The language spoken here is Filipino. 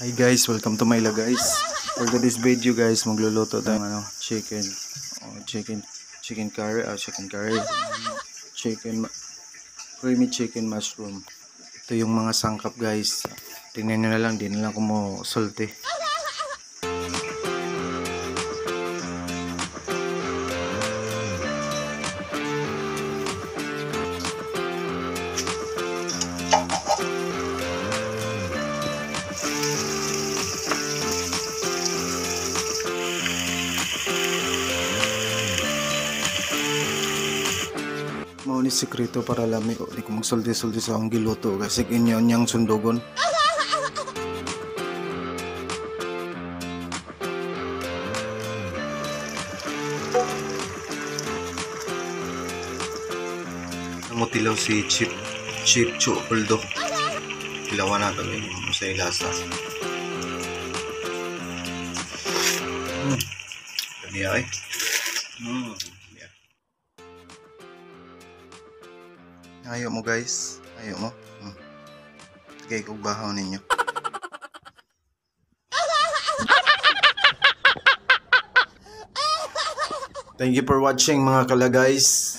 Hi guys, welcome to my vlog guys. For today's video guys, magluluto tayo ng chicken. Chicken curry, creamy chicken mushroom. Ito yung mga sangkap guys. Tingnan nyo na lang, di na lang ako mo salty. Mao ni sekreto para lami ko di ko magsulti-sulti sa akong giluto kasi inyo niyang sundogon. Namutilaw si Chip Chopoldo. Ilawan natin yung sa ilasa. Dami ay. Ayaw mo guys, ayaw mo. Tagay kong bahaw ninyo. Thank you for watching mga kala guys.